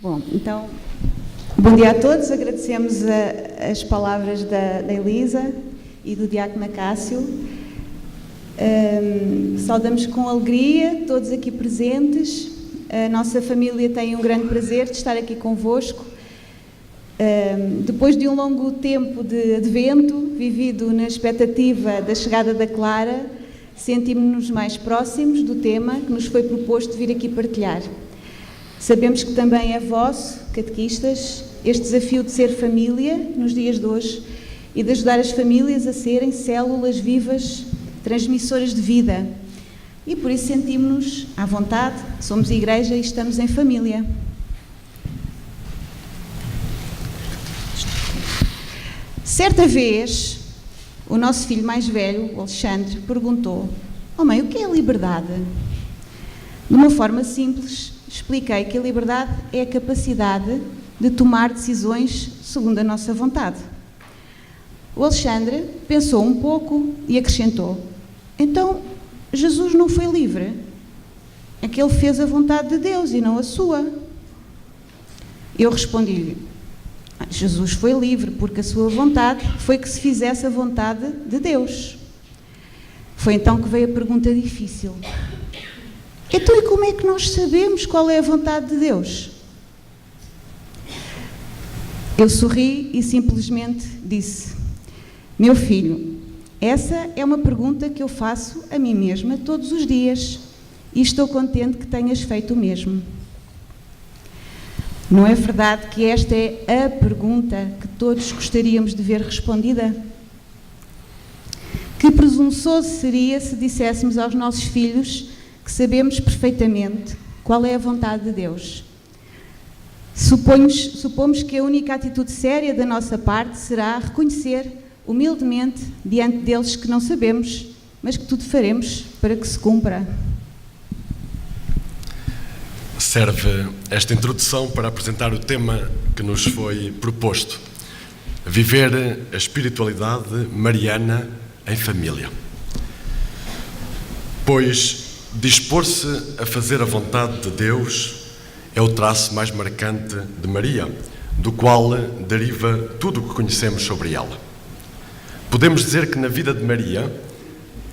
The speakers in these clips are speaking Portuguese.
Bom, então, bom dia a todos. Agradecemos as palavras da Elisa e do diácono Cássio. Saudamos com alegria todos aqui presentes. A nossa família tem um grande prazer de estar aqui convosco. Depois de um longo tempo de advento, vivido na expectativa da chegada da Clara, sentimos-nos mais próximos do tema que nos foi proposto vir aqui partilhar. Sabemos que também é vosso, catequistas, este desafio de ser família nos dias de hoje e de ajudar as famílias a serem células vivas, transmissoras de vida. E por isso sentimos-nos à vontade, somos igreja e estamos em família. Certa vez, o nosso filho mais velho, o Alexandre, perguntou: "Oh mãe, o que é a liberdade?" De uma forma simples, expliquei que a liberdade é a capacidade de tomar decisões segundo a nossa vontade. O Alexandre pensou um pouco e acrescentou: "Então, Jesus não foi livre? É que ele fez a vontade de Deus e não a sua." Eu respondi-lhe: "Jesus foi livre porque a sua vontade foi que se fizesse a vontade de Deus." Foi então que veio a pergunta difícil: "Então, e como é que nós sabemos qual é a vontade de Deus?" Eu sorri e simplesmente disse: "Meu filho, essa é uma pergunta que eu faço a mim mesma todos os dias e estou contente que tenhas feito o mesmo. Não é verdade que esta é a pergunta que todos gostaríamos de ver respondida? Que presunçoso seria se disséssemos aos nossos filhos que sabemos perfeitamente qual é a vontade de Deus. Supomos que a única atitude séria da nossa parte será reconhecer humildemente diante deles que não sabemos, mas que tudo faremos para que se cumpra." Serve esta introdução para apresentar o tema que nos foi proposto: viver a espiritualidade mariana em família. Pois dispor-se a fazer a vontade de Deus é o traço mais marcante de Maria, do qual deriva tudo o que conhecemos sobre ela. Podemos dizer que na vida de Maria,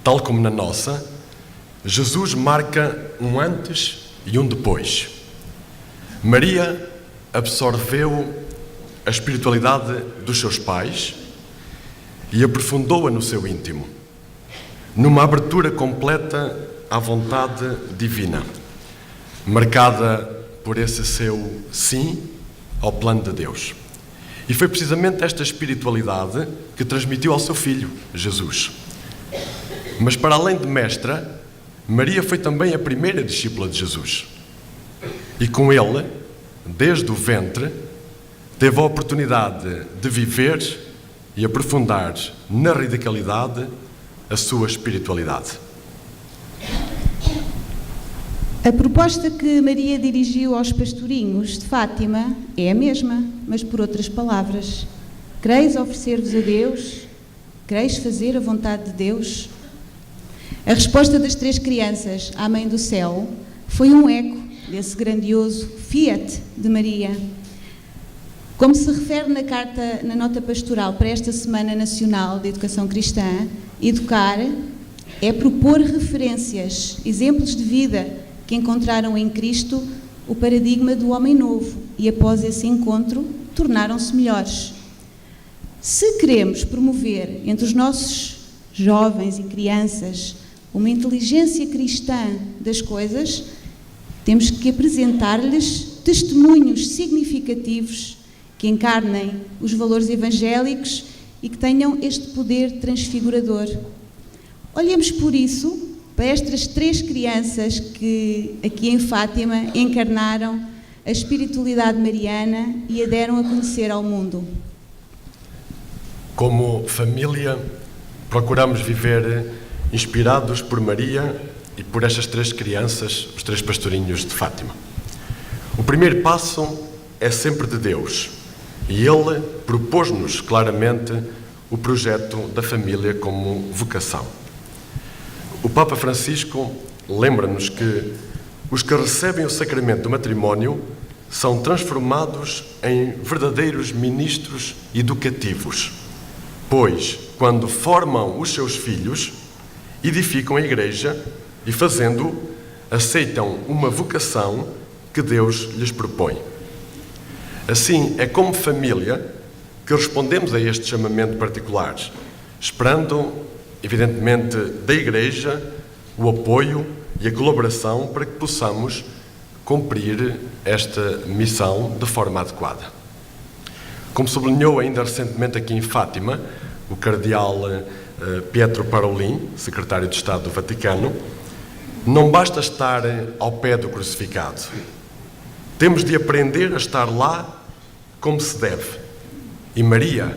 tal como na nossa, Jesus marca um antes e um depois. Maria absorveu a espiritualidade dos seus pais e aprofundou-a no seu íntimo, numa abertura completa à vontade divina, marcada por esse seu sim ao plano de Deus. E foi precisamente esta espiritualidade que transmitiu ao seu filho, Jesus. Mas para além de mestra, Maria foi também a primeira discípula de Jesus. E com ele, desde o ventre, teve a oportunidade de viver e aprofundar na radicalidade a sua espiritualidade. A proposta que Maria dirigiu aos pastorinhos de Fátima é a mesma, mas por outras palavras. Quereis oferecer-vos a Deus? Quereis fazer a vontade de Deus? A resposta das 3 crianças à Mãe do Céu foi um eco desse grandioso Fiat de Maria. Como se refere na nota pastoral para esta Semana Nacional de Educação Cristã, educar é propor referências, exemplos de vida que encontraram em Cristo o paradigma do homem novo e, após esse encontro, tornaram-se melhores. Se queremos promover entre os nossos jovens e crianças uma inteligência cristã das coisas, temos que apresentar-lhes testemunhos significativos que encarnem os valores evangélicos e que tenham este poder transfigurador. Olhemos por isso para estas 3 crianças que aqui em Fátima encarnaram a espiritualidade mariana e a deram a conhecer ao mundo. Como família, procuramos viver inspirados por Maria e por estas 3 crianças, os 3 pastorinhos de Fátima. O primeiro passo é sempre de Deus, e Ele propôs-nos claramente o projeto da família como vocação. O Papa Francisco lembra-nos que os que recebem o sacramento do matrimónio são transformados em verdadeiros ministros educativos, pois, quando formam os seus filhos, edificam a igreja e, fazendo, aceitam uma vocação que Deus lhes propõe. Assim, é como família que respondemos a este chamamento particular, esperando, evidentemente, da igreja o apoio e a colaboração para que possamos cumprir esta missão de forma adequada. Como sublinhou ainda recentemente aqui em Fátima, o cardeal Pietro Parolin, secretário de Estado do Vaticano, não basta estar ao pé do crucificado. Temos de aprender a estar lá como se deve. E Maria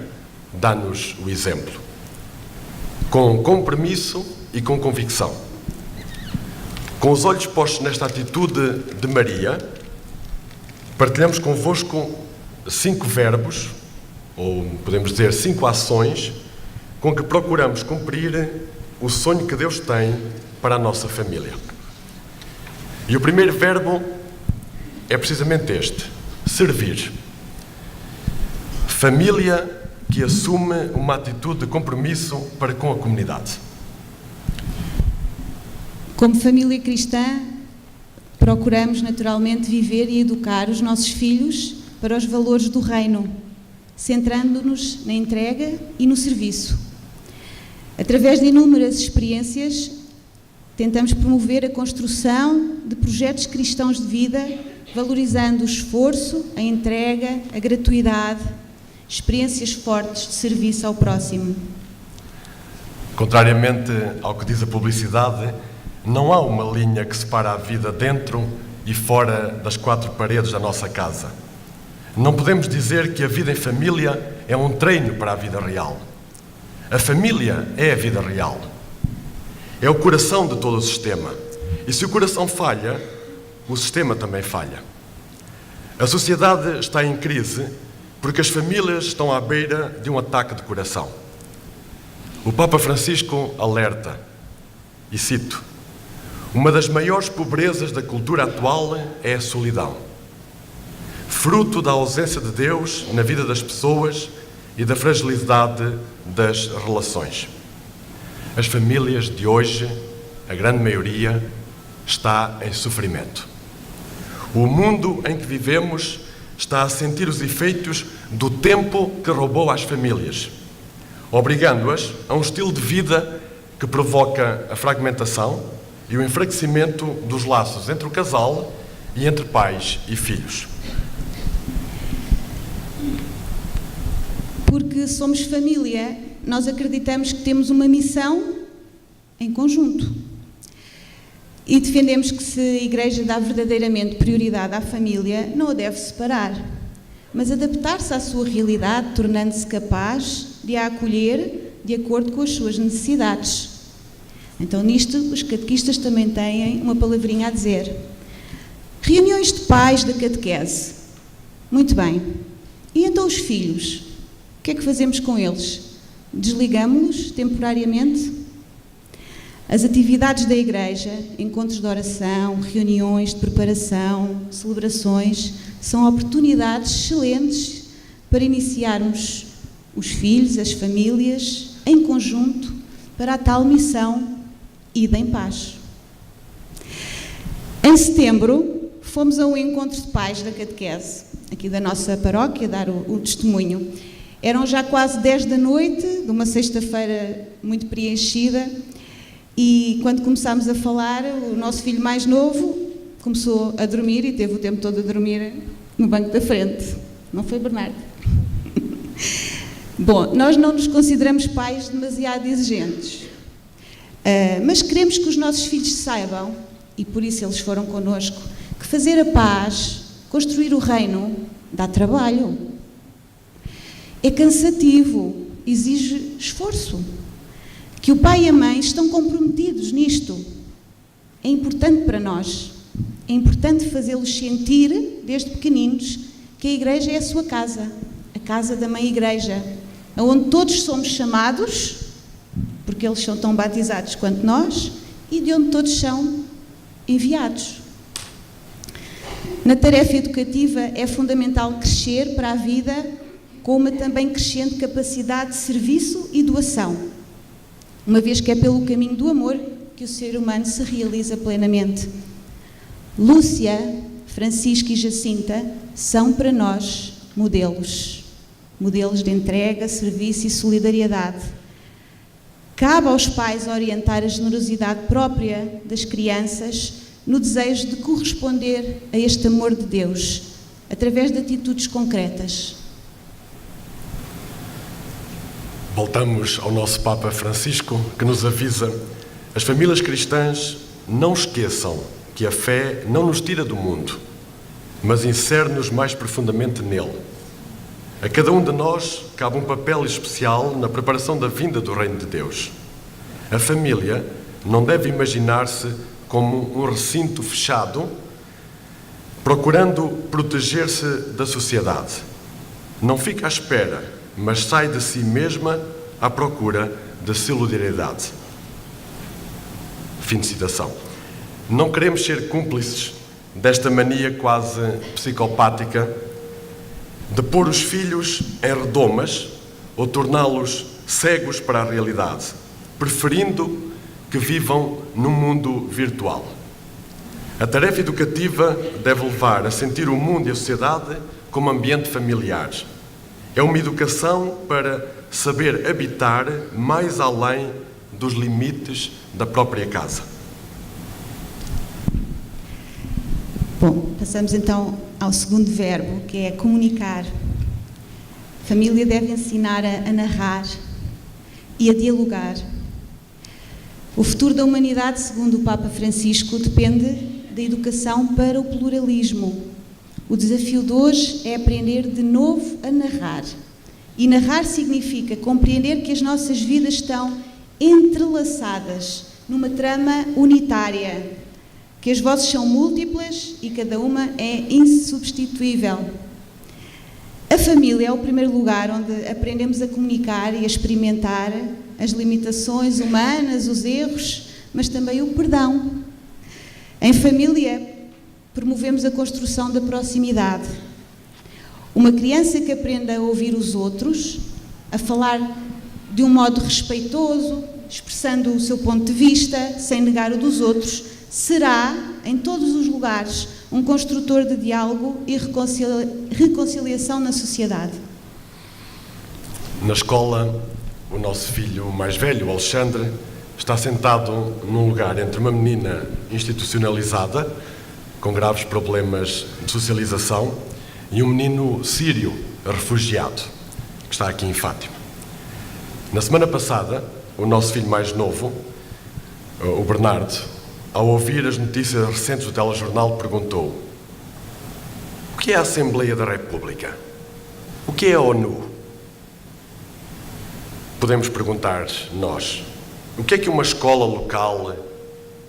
dá-nos o exemplo. Com compromisso e com convicção. Com os olhos postos nesta atitude de Maria, partilhamos convosco 5 verbos, ou podemos dizer 5 ações, com que procuramos cumprir o sonho que Deus tem para a nossa família. E o primeiro verbo é precisamente este: servir. Família que assume uma atitude de compromisso para com a comunidade. Como família cristã, procuramos naturalmente viver e educar os nossos filhos para os valores do reino, centrando-nos na entrega e no serviço. Através de inúmeras experiências, tentamos promover a construção de projetos cristãos de vida, valorizando o esforço, a entrega, a gratuidade, experiências fortes de serviço ao próximo. Contrariamente ao que diz a publicidade, não há uma linha que separa a vida dentro e fora das 4 paredes da nossa casa. Não podemos dizer que a vida em família é um treino para a vida real. A família é a vida real. É o coração de todo o sistema. E se o coração falha, o sistema também falha. A sociedade está em crise porque as famílias estão à beira de um ataque de coração. O Papa Francisco alerta, e cito: uma das maiores pobrezas da cultura atual é a solidão, fruto da ausência de Deus na vida das pessoas e da fragilidade das relações. As famílias de hoje, a grande maioria, está em sofrimento. O mundo em que vivemos está a sentir os efeitos do tempo que roubou às famílias, obrigando-as a um estilo de vida que provoca a fragmentação e o enfraquecimento dos laços entre o casal e entre pais e filhos. Porque somos família, nós acreditamos que temos uma missão em conjunto. E defendemos que se a Igreja dá verdadeiramente prioridade à família, não a deve separar, mas adaptar-se à sua realidade, tornando-se capaz de a acolher de acordo com as suas necessidades. Então, nisto, os catequistas também têm uma palavrinha a dizer. Reuniões de pais da catequese. Muito bem. E então os filhos? O que é que fazemos com eles? Desligamos-los temporariamente? As atividades da Igreja, encontros de oração, reuniões de preparação, celebrações, são oportunidades excelentes para iniciarmos os filhos, as famílias, em conjunto, para a tal missão Ida em Paz. Em setembro, fomos a um encontro de pais da catequese, aqui da nossa paróquia, dar o testemunho. Eram já quase 10 da noite, de uma sexta-feira muito preenchida, e quando começámos a falar, o nosso filho mais novo começou a dormir e teve o tempo todo a dormir no banco da frente. Não foi, Bernardo? Bom, nós não nos consideramos pais demasiado exigentes, mas queremos que os nossos filhos saibam, e por isso eles foram connosco, que fazer a paz, construir o reino, dá trabalho. É cansativo, exige esforço. Que o pai e a mãe estão comprometidos nisto. É importante para nós. É importante fazê-los sentir, desde pequeninos, que a Igreja é a sua casa, a casa da Mãe Igreja, onde todos somos chamados, porque eles são tão batizados quanto nós, e de onde todos são enviados. Na tarefa educativa é fundamental crescer para a vida com uma também crescente capacidade de serviço e doação, uma vez que é pelo caminho do amor que o ser humano se realiza plenamente. Lúcia, Francisco e Jacinta são para nós modelos de entrega, serviço e solidariedade. Cabe aos pais orientar a generosidade própria das crianças no desejo de corresponder a este amor de Deus, através de atitudes concretas. Voltamos ao nosso Papa Francisco, que nos avisa: as famílias cristãs não esqueçam que a fé não nos tira do mundo, mas insere-nos mais profundamente nele. A cada um de nós cabe um papel especial na preparação da vinda do Reino de Deus. A família não deve imaginar-se como um recinto fechado, procurando proteger-se da sociedade. Não fica à espera, mas sai de si mesma à procura da solidariedade. Fim de citação. Não queremos ser cúmplices desta mania quase psicopática de pôr os filhos em redomas ou torná-los cegos para a realidade, preferindo que vivam num mundo virtual. A tarefa educativa deve levar a sentir o mundo e a sociedade como ambiente familiar. É uma educação para saber habitar mais além dos limites da própria casa. Bom, passamos então ao segundo verbo, que é comunicar. A família deve ensinar a narrar e a dialogar. O futuro da humanidade, segundo o Papa Francisco, depende da educação para o pluralismo. O desafio de hoje é aprender de novo a narrar. E narrar significa compreender que as nossas vidas estão entrelaçadas numa trama unitária, que as vozes são múltiplas e cada uma é insubstituível. A família é o primeiro lugar onde aprendemos a comunicar e a experimentar as limitações humanas, os erros, mas também o perdão. Em família, promovemos a construção da proximidade. Uma criança que aprenda a ouvir os outros, a falar de um modo respeitoso, expressando o seu ponto de vista, sem negar o dos outros, será, em todos os lugares, um construtor de diálogo e reconciliação na sociedade. Na escola, o nosso filho mais velho, Alexandre, está sentado num lugar entre uma menina institucionalizada, com graves problemas de socialização, e um menino sírio, refugiado, que está aqui em Fátima. Na semana passada, o nosso filho mais novo, o Bernardo, ao ouvir as notícias recentes do telejornal, perguntou: o que é a Assembleia da República? O que é a ONU? Podemos perguntar nós: o que é que uma escola local,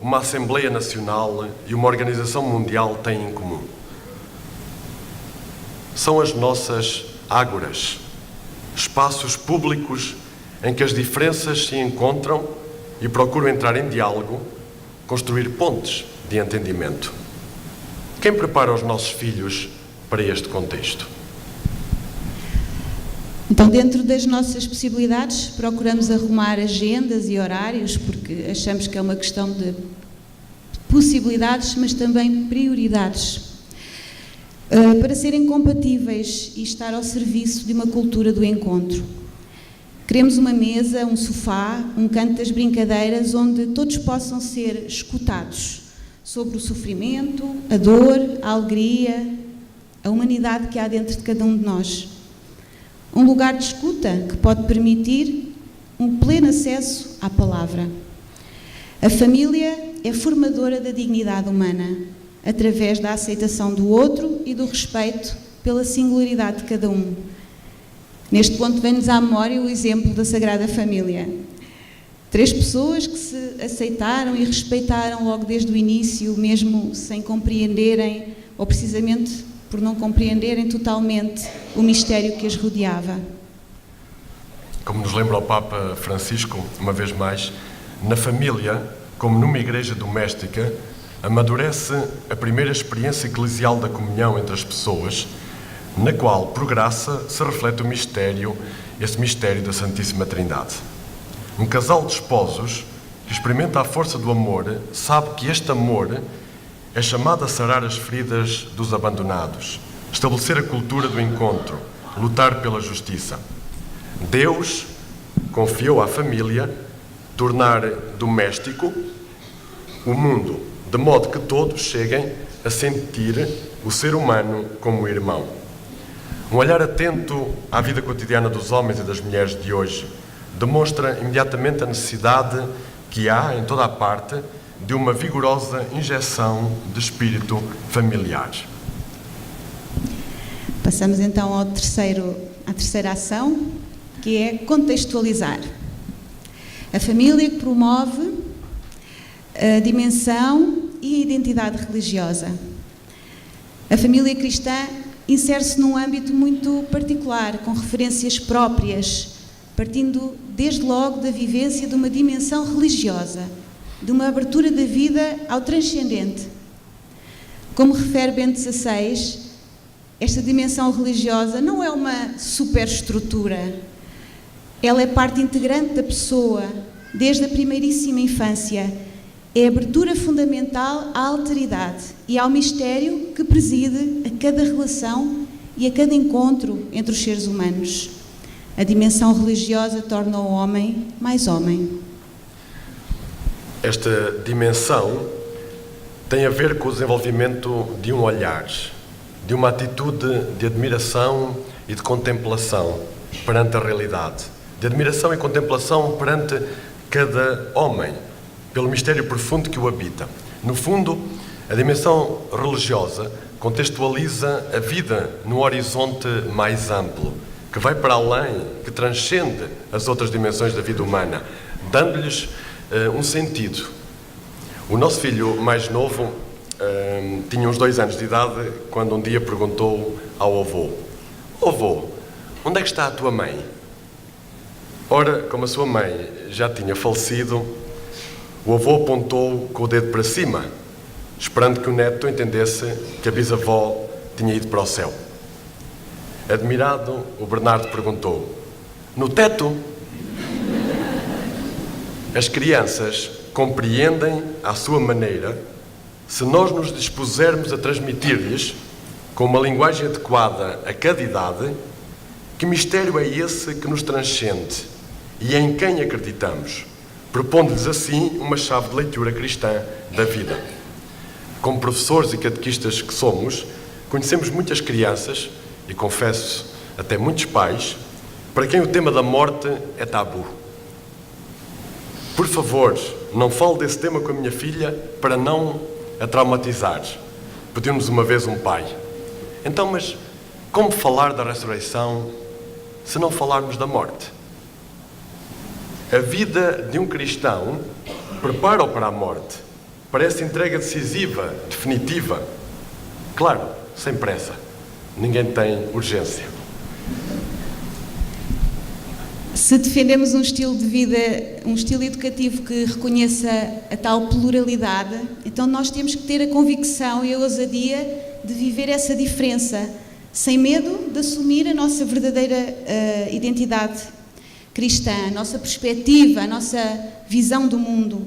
uma Assembleia Nacional e uma Organização Mundial têm em comum? São as nossas ágoras, espaços públicos em que as diferenças se encontram e procuram entrar em diálogo, construir pontes de entendimento. Quem prepara os nossos filhos para este contexto? Então, dentro das nossas possibilidades, procuramos arrumar agendas e horários, porque achamos que é uma questão de possibilidades, mas também prioridades, para serem compatíveis e estar ao serviço de uma cultura do encontro. Queremos uma mesa, um sofá, um canto das brincadeiras onde todos possam ser escutados sobre o sofrimento, a dor, a alegria, a humanidade que há dentro de cada um de nós. Um lugar de escuta que pode permitir um pleno acesso à palavra. A família é formadora da dignidade humana, através da aceitação do outro e do respeito pela singularidade de cada um. Neste ponto vem-nos à memória o exemplo da Sagrada Família. 3 pessoas que se aceitaram e respeitaram logo desde o início, mesmo sem compreenderem, ou precisamente por não compreenderem totalmente o mistério que as rodeava. Como nos lembra o Papa Francisco, uma vez mais, na família, como numa igreja doméstica, amadurece a primeira experiência eclesial da comunhão entre as pessoas, na qual, por graça, se reflete esse mistério da Santíssima Trindade. Um casal de esposos que experimenta a força do amor sabe que este amor é chamado a sarar as feridas dos abandonados, estabelecer a cultura do encontro, lutar pela justiça. Deus confiou à família tornar doméstico o mundo, de modo que todos cheguem a sentir o ser humano como irmão. Um olhar atento à vida cotidiana dos homens e das mulheres de hoje demonstra imediatamente a necessidade que há em toda a parte de uma vigorosa injeção de espírito familiar. Passamos então à terceira ação, que é contextualizar. A família que promove a dimensão e a identidade religiosa. A família cristã insere-se num âmbito muito particular, com referências próprias, partindo desde logo da vivência de uma dimensão religiosa, de uma abertura da vida ao transcendente. Como refere Bento XVI, esta dimensão religiosa não é uma superestrutura, ela é parte integrante da pessoa, desde a primeiríssima infância. É a abertura fundamental à alteridade e ao mistério que preside a cada relação e a cada encontro entre os seres humanos. A dimensão religiosa torna o homem mais homem. Esta dimensão tem a ver com o desenvolvimento de um olhar, de uma atitude de admiração e de contemplação perante a realidade, de admiração e contemplação perante cada homem, pelo mistério profundo que o habita. No fundo, a dimensão religiosa contextualiza a vida num horizonte mais amplo, que vai para além, que transcende as outras dimensões da vida humana, dando-lhes um sentido. O nosso filho mais novo tinha uns 2 anos de idade quando um dia perguntou ao avô: "Avô, onde é que está a tua mãe?" Ora, como a sua mãe já tinha falecido, o avô apontou com o dedo para cima, esperando que o neto entendesse que a bisavó tinha ido para o céu. Admirado, o Bernardo perguntou: "No teto?" As crianças compreendem à sua maneira se nós nos dispusermos a transmitir-lhes, com uma linguagem adequada a cada idade, que mistério é esse que nos transcende e em quem acreditamos, propondo-lhes assim uma chave de leitura cristã da vida. Como professores e catequistas que somos, conhecemos muitas crianças, e confesso até muitos pais, para quem o tema da morte é tabu. Por favor, não fale desse tema com a minha filha para não a traumatizar, pediu-nos uma vez um pai. Então, mas como falar da ressurreição se não falarmos da morte? A vida de um cristão prepara-o para a morte, para essa entrega decisiva, definitiva. Claro, sem pressa. Ninguém tem urgência. Se defendemos um estilo de vida, um estilo educativo que reconheça a tal pluralidade, então nós temos que ter a convicção e a ousadia de viver essa diferença, sem medo de assumir a nossa verdadeira identidade cristã, a nossa perspectiva, a nossa visão do mundo.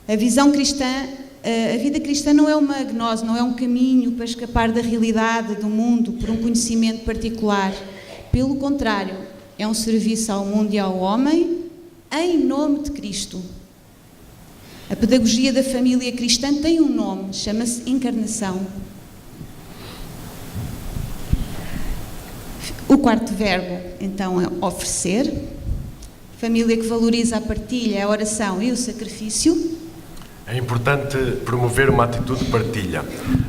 A visão cristã, a vida cristã não é uma gnose, não é um caminho para escapar da realidade do mundo por um conhecimento particular. Pelo contrário, é um serviço ao mundo e ao homem em nome de Cristo. A pedagogia da família cristã tem um nome, chama-se encarnação. O quarto verbo, então, é oferecer. Família que valoriza a partilha, a oração e o sacrifício. É importante promover uma atitude de partilha,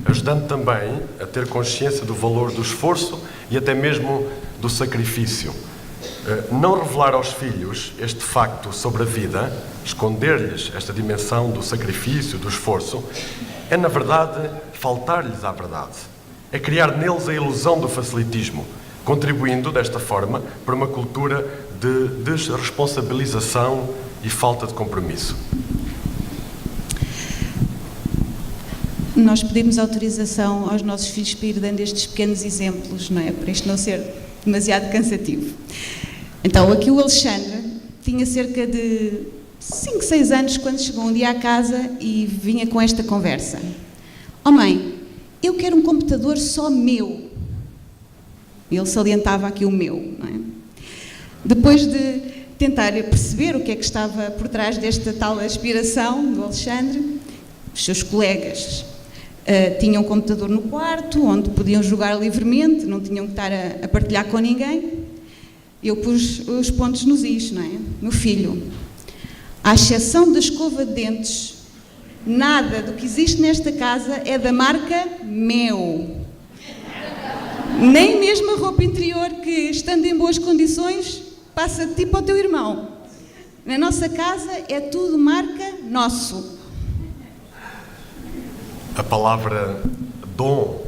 ajudando também a ter consciência do valor do esforço e até mesmo do sacrifício. Não revelar aos filhos este facto sobre a vida, esconder-lhes esta dimensão do sacrifício, do esforço, é, na verdade, faltar-lhes à verdade. É criar neles a ilusão do facilitismo, contribuindo, desta forma, para uma cultura de desresponsabilização e falta de compromisso. nós pedimos autorização aos nossos filhos para ir dando estes pequenos exemplos, não é? Para isto não ser demasiado cansativo. Então, aqui o Alexandre tinha cerca de 5, 6 anos quando chegou um dia à casa e vinha com esta conversa. Oh mãe, eu quero um computador só meu. Ele salientava aqui o meu, não é? Depois de tentar perceber o que é que estava por trás desta tal aspiração do Alexandre, os seus colegas tinham um computador no quarto, onde podiam jogar livremente, não tinham que estar a partilhar com ninguém. Eu pus os pontos nos is, não é? Meu filho, à exceção da escova de dentes, nada do que existe nesta casa é da marca Meu. Nem mesmo a roupa interior que, estando em boas condições, passa de ti para o teu irmão. Na nossa casa é tudo marca Nosso. A palavra dom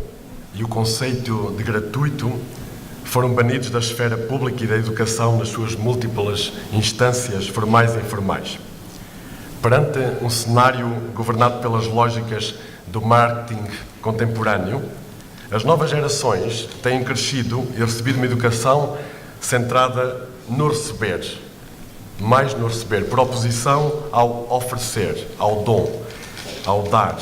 e o conceito de gratuito foram banidos da esfera pública e da educação nas suas múltiplas instâncias formais e informais. Perante um cenário governado pelas lógicas do marketing contemporâneo, as novas gerações têm crescido e recebido uma educação centrada no receber, mais no receber, por oposição ao oferecer, ao dom, ao dar.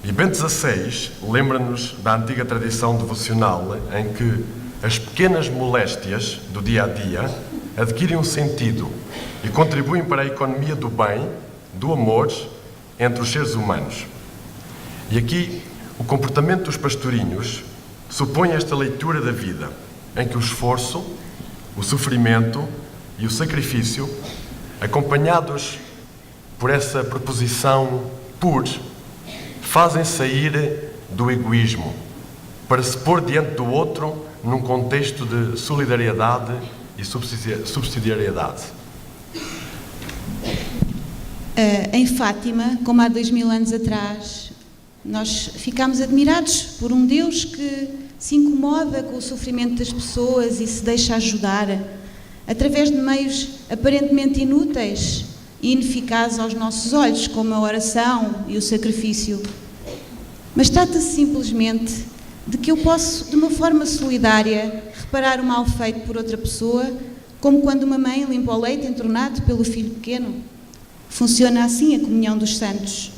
E Bento XVI lembra-nos da antiga tradição devocional em que as pequenas moléstias do dia-a-dia adquirem um sentido e contribuem para a economia do bem, do amor entre os seres humanos. E aqui, o comportamento dos pastorinhos supõe esta leitura da vida, em que o esforço, o sofrimento e o sacrifício, acompanhados por essa preposição por, fazem sair do egoísmo, para se pôr diante do outro num contexto de solidariedade e subsidiariedade. Em Fátima, como há 2000 anos atrás, nós ficámos admirados por um Deus que se incomoda com o sofrimento das pessoas e se deixa ajudar, através de meios aparentemente inúteis e ineficazes aos nossos olhos, como a oração e o sacrifício. Mas trata-se simplesmente de que eu posso, de uma forma solidária, reparar o mal feito por outra pessoa, como quando uma mãe limpa o leite entornado pelo filho pequeno. Funciona assim a comunhão dos santos.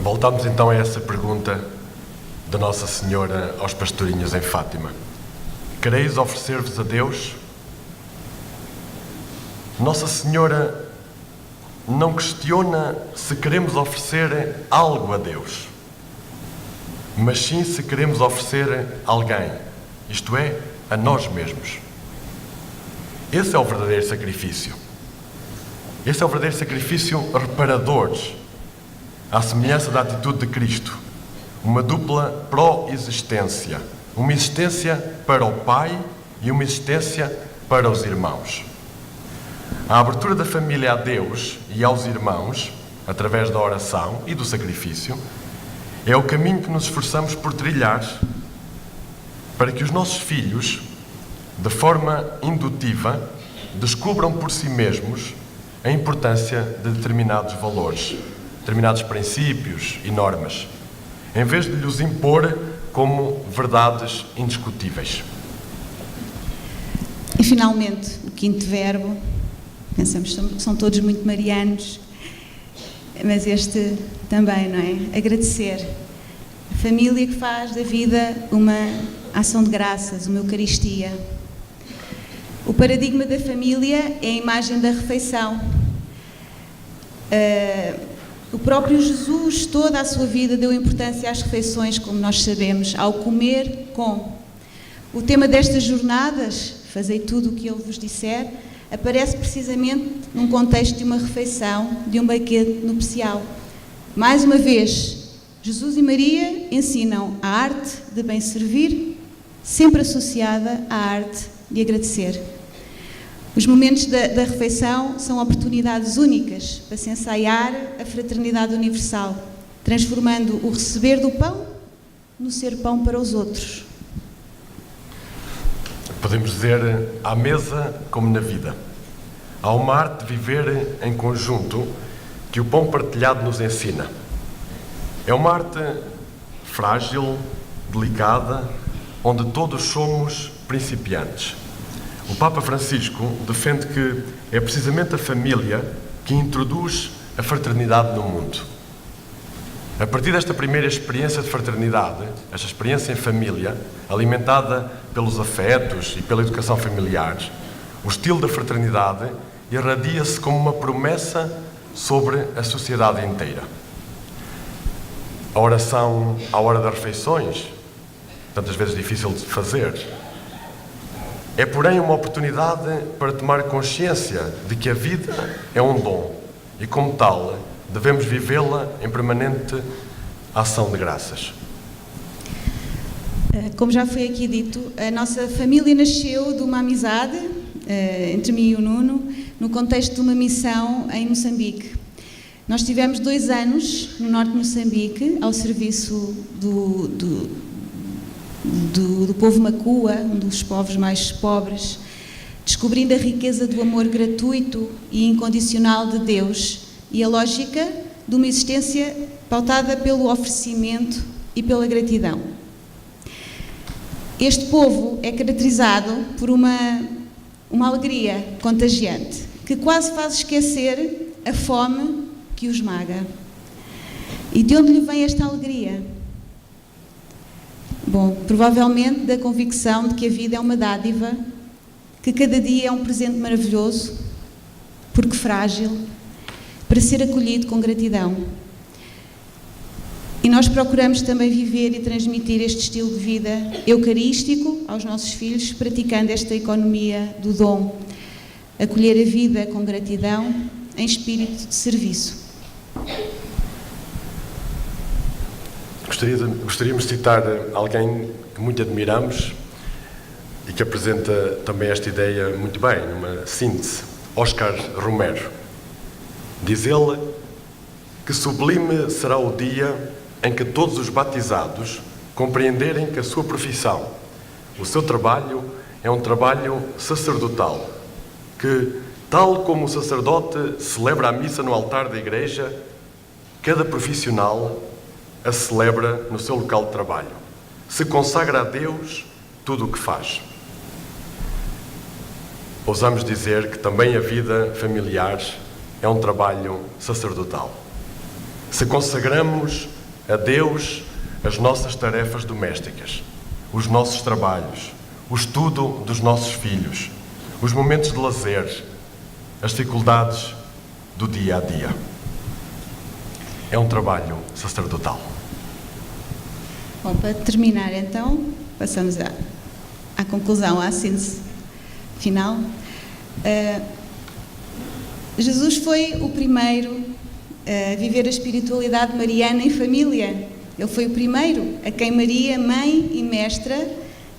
Voltamos então a essa pergunta da Nossa Senhora aos pastorinhos em Fátima. Quereis oferecer-vos a Deus? Nossa Senhora não questiona se queremos oferecer algo a Deus, mas sim se queremos oferecer alguém, isto é, a nós mesmos. Esse é o verdadeiro sacrifício. Esse é o verdadeiro sacrifício reparador, à semelhança da atitude de Cristo. Uma dupla pró-existência. Uma existência para o Pai e uma existência para os irmãos. A abertura da família a Deus e aos irmãos, através da oração e do sacrifício, é o caminho que nos esforçamos por trilhar para que os nossos filhos, de forma indutiva, descubram por si mesmos a importância de determinados valores, determinados princípios e normas, em vez de lhes impor como verdades indiscutíveis. E finalmente, o quinto verbo, pensamos que são todos muito marianos, mas este também, não é? Agradecer. A família que faz da vida uma ação de graças, uma Eucaristia. O paradigma da família é a imagem da refeição. O próprio Jesus, toda a sua vida, deu importância às refeições, como nós sabemos, ao comer com. O tema destas jornadas, fazei tudo o que Ele vos disser, aparece precisamente num contexto de uma refeição, de um banquete nupcial. Mais uma vez, Jesus e Maria ensinam a arte de bem servir, sempre associada à arte de agradecer. Os momentos da refeição são oportunidades únicas para se ensaiar a fraternidade universal, transformando o receber do pão no ser pão para os outros. Podemos dizer, à mesa como na vida. Há uma arte de viver em conjunto que o pão partilhado nos ensina. É uma arte frágil, delicada, onde todos somos principiantes. O Papa Francisco defende que é precisamente a família que introduz a fraternidade no mundo. A partir desta primeira experiência de fraternidade, esta experiência em família, alimentada pelos afetos e pela educação familiar, o estilo da fraternidade irradia-se como uma promessa sobre a sociedade inteira. A oração à hora das refeições, tantas vezes difícil de fazer, é, porém, uma oportunidade para tomar consciência de que a vida é um dom e, como tal, devemos vivê-la em permanente ação de graças. Como já foi aqui dito, a nossa família nasceu de uma amizade entre mim e o Nuno, no contexto de uma missão em Moçambique. Nós tivemos 2 anos no norte de Moçambique, ao serviço do povo Macua, um dos povos mais pobres, descobrindo a riqueza do amor gratuito e incondicional de Deus e a lógica de uma existência pautada pelo oferecimento e pela gratidão. Este povo é caracterizado por uma alegria contagiante, que quase faz esquecer a fome que os esmaga. E de onde lhe vem esta alegria? Bom, provavelmente da convicção de que a vida é uma dádiva, que cada dia é um presente maravilhoso, porque frágil, para ser acolhido com gratidão. E nós procuramos também viver e transmitir este estilo de vida eucarístico aos nossos filhos, praticando esta economia do dom, acolher a vida com gratidão, em espírito de serviço. Gostaríamos de citar alguém que muito admiramos e que apresenta também esta ideia muito bem, numa síntese, Oscar Romero. Diz ele que sublime será o dia em que todos os batizados compreenderem que a sua profissão, o seu trabalho, é um trabalho sacerdotal, que, tal como o sacerdote celebra a missa no altar da igreja, cada profissional a celebra no seu local de trabalho. Se consagra a Deus tudo o que faz. Ousamos dizer que também a vida familiar é um trabalho sacerdotal. Se consagramos a Deus as nossas tarefas domésticas, os nossos trabalhos, o estudo dos nossos filhos, os momentos de lazer, as dificuldades do dia a dia. É um trabalho sacerdotal. Bom, para terminar então, passamos à conclusão, à síntese final. Jesus foi o primeiro a viver a espiritualidade mariana em família. Ele foi o primeiro a quem Maria, mãe e mestra,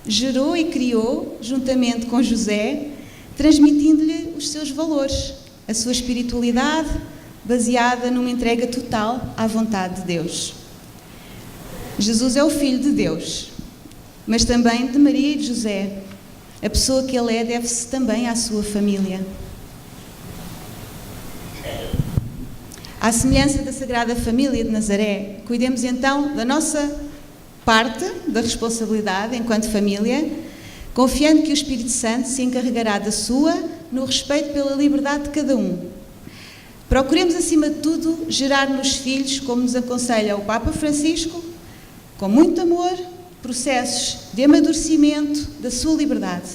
gerou e criou, juntamente com José, transmitindo-lhe os seus valores, a sua espiritualidade, baseada numa entrega total à vontade de Deus. Jesus é o Filho de Deus, mas também de Maria e de José. A pessoa que ele é deve-se também à sua família. À semelhança da Sagrada Família de Nazaré, cuidemos então da nossa parte da responsabilidade enquanto família, confiando que o Espírito Santo se encarregará da sua no respeito pela liberdade de cada um. Procuremos, acima de tudo, gerar nos filhos, como nos aconselha o Papa Francisco, com muito amor, processos de amadurecimento da sua liberdade,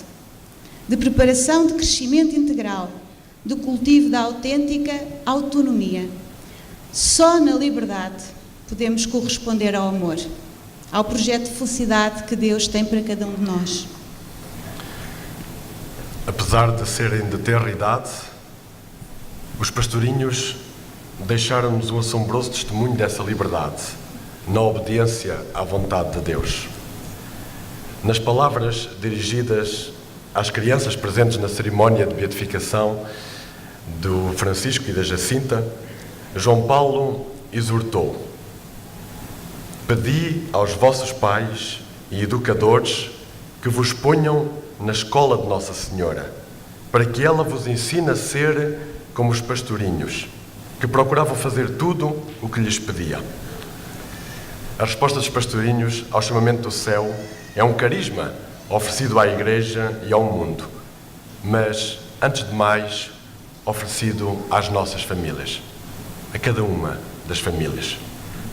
de preparação de crescimento integral, do cultivo da autêntica autonomia. Só na liberdade podemos corresponder ao amor, ao projeto de felicidade que Deus tem para cada um de nós. Apesar de serem de tenra idade, os pastorinhos deixaram-nos um assombroso testemunho dessa liberdade, na obediência à vontade de Deus. Nas palavras dirigidas às crianças presentes na cerimónia de beatificação do Francisco e da Jacinta, João Paulo exortou: pedi aos vossos pais e educadores que vos ponham na escola de Nossa Senhora, para que ela vos ensine a ser como os pastorinhos, que procuravam fazer tudo o que lhes pedia. A resposta dos pastorinhos ao chamamento do céu é um carisma oferecido à Igreja e ao mundo, mas, antes de mais, oferecido às nossas famílias, a cada uma das famílias,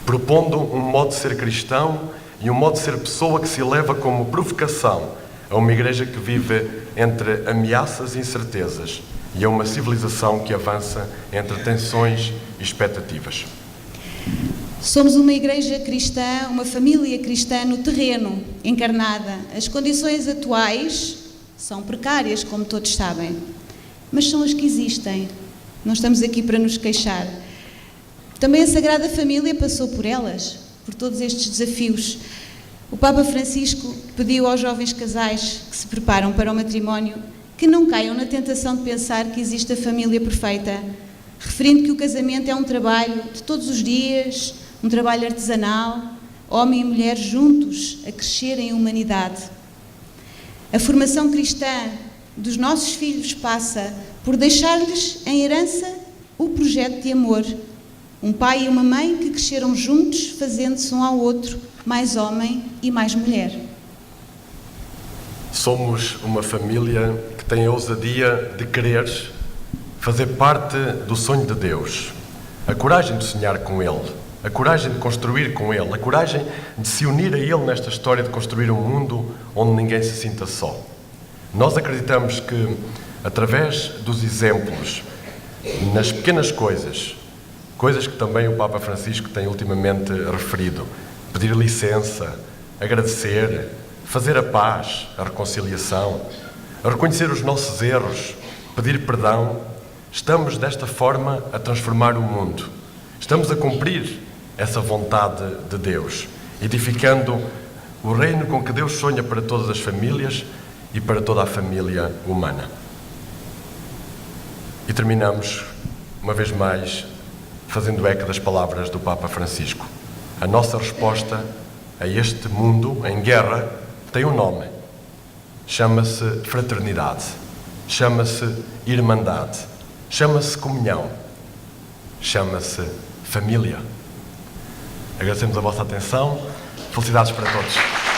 propondo um modo de ser cristão e um modo de ser pessoa que se eleva como provocação a uma Igreja que vive entre ameaças e incertezas e a uma civilização que avança entre tensões e expectativas. Somos uma igreja cristã, uma família cristã no terreno, encarnada. As condições atuais são precárias, como todos sabem, mas são as que existem. Não estamos aqui para nos queixar. Também a Sagrada Família passou por elas, por todos estes desafios. O Papa Francisco pediu aos jovens casais que se preparam para o matrimónio que não caiam na tentação de pensar que existe a família perfeita, referindo que o casamento é um trabalho de todos os dias, um trabalho artesanal, homem e mulher juntos a crescer em humanidade. A formação cristã dos nossos filhos passa por deixar-lhes em herança o projeto de amor. Um pai e uma mãe que cresceram juntos, fazendo-se um ao outro mais homem e mais mulher. Somos uma família que tem a ousadia de querer fazer parte do sonho de Deus, a coragem de sonhar com Ele, a coragem de construir com Ele, a coragem de se unir a Ele nesta história de construir um mundo onde ninguém se sinta só. Nós acreditamos que, através dos exemplos, nas pequenas coisas que também o Papa Francisco tem ultimamente referido, pedir licença, agradecer, fazer a paz, a reconciliação, a reconhecer os nossos erros, pedir perdão, estamos desta forma a transformar o mundo. Estamos a cumprir essa vontade de Deus, edificando o reino com que Deus sonha para todas as famílias e para toda a família humana. E terminamos, uma vez mais, fazendo eco das palavras do Papa Francisco. A nossa resposta a este mundo em guerra tem um nome. Chama-se fraternidade, chama-se irmandade, chama-se comunhão, chama-se família. Agradecemos a vossa atenção. Felicidades para todos.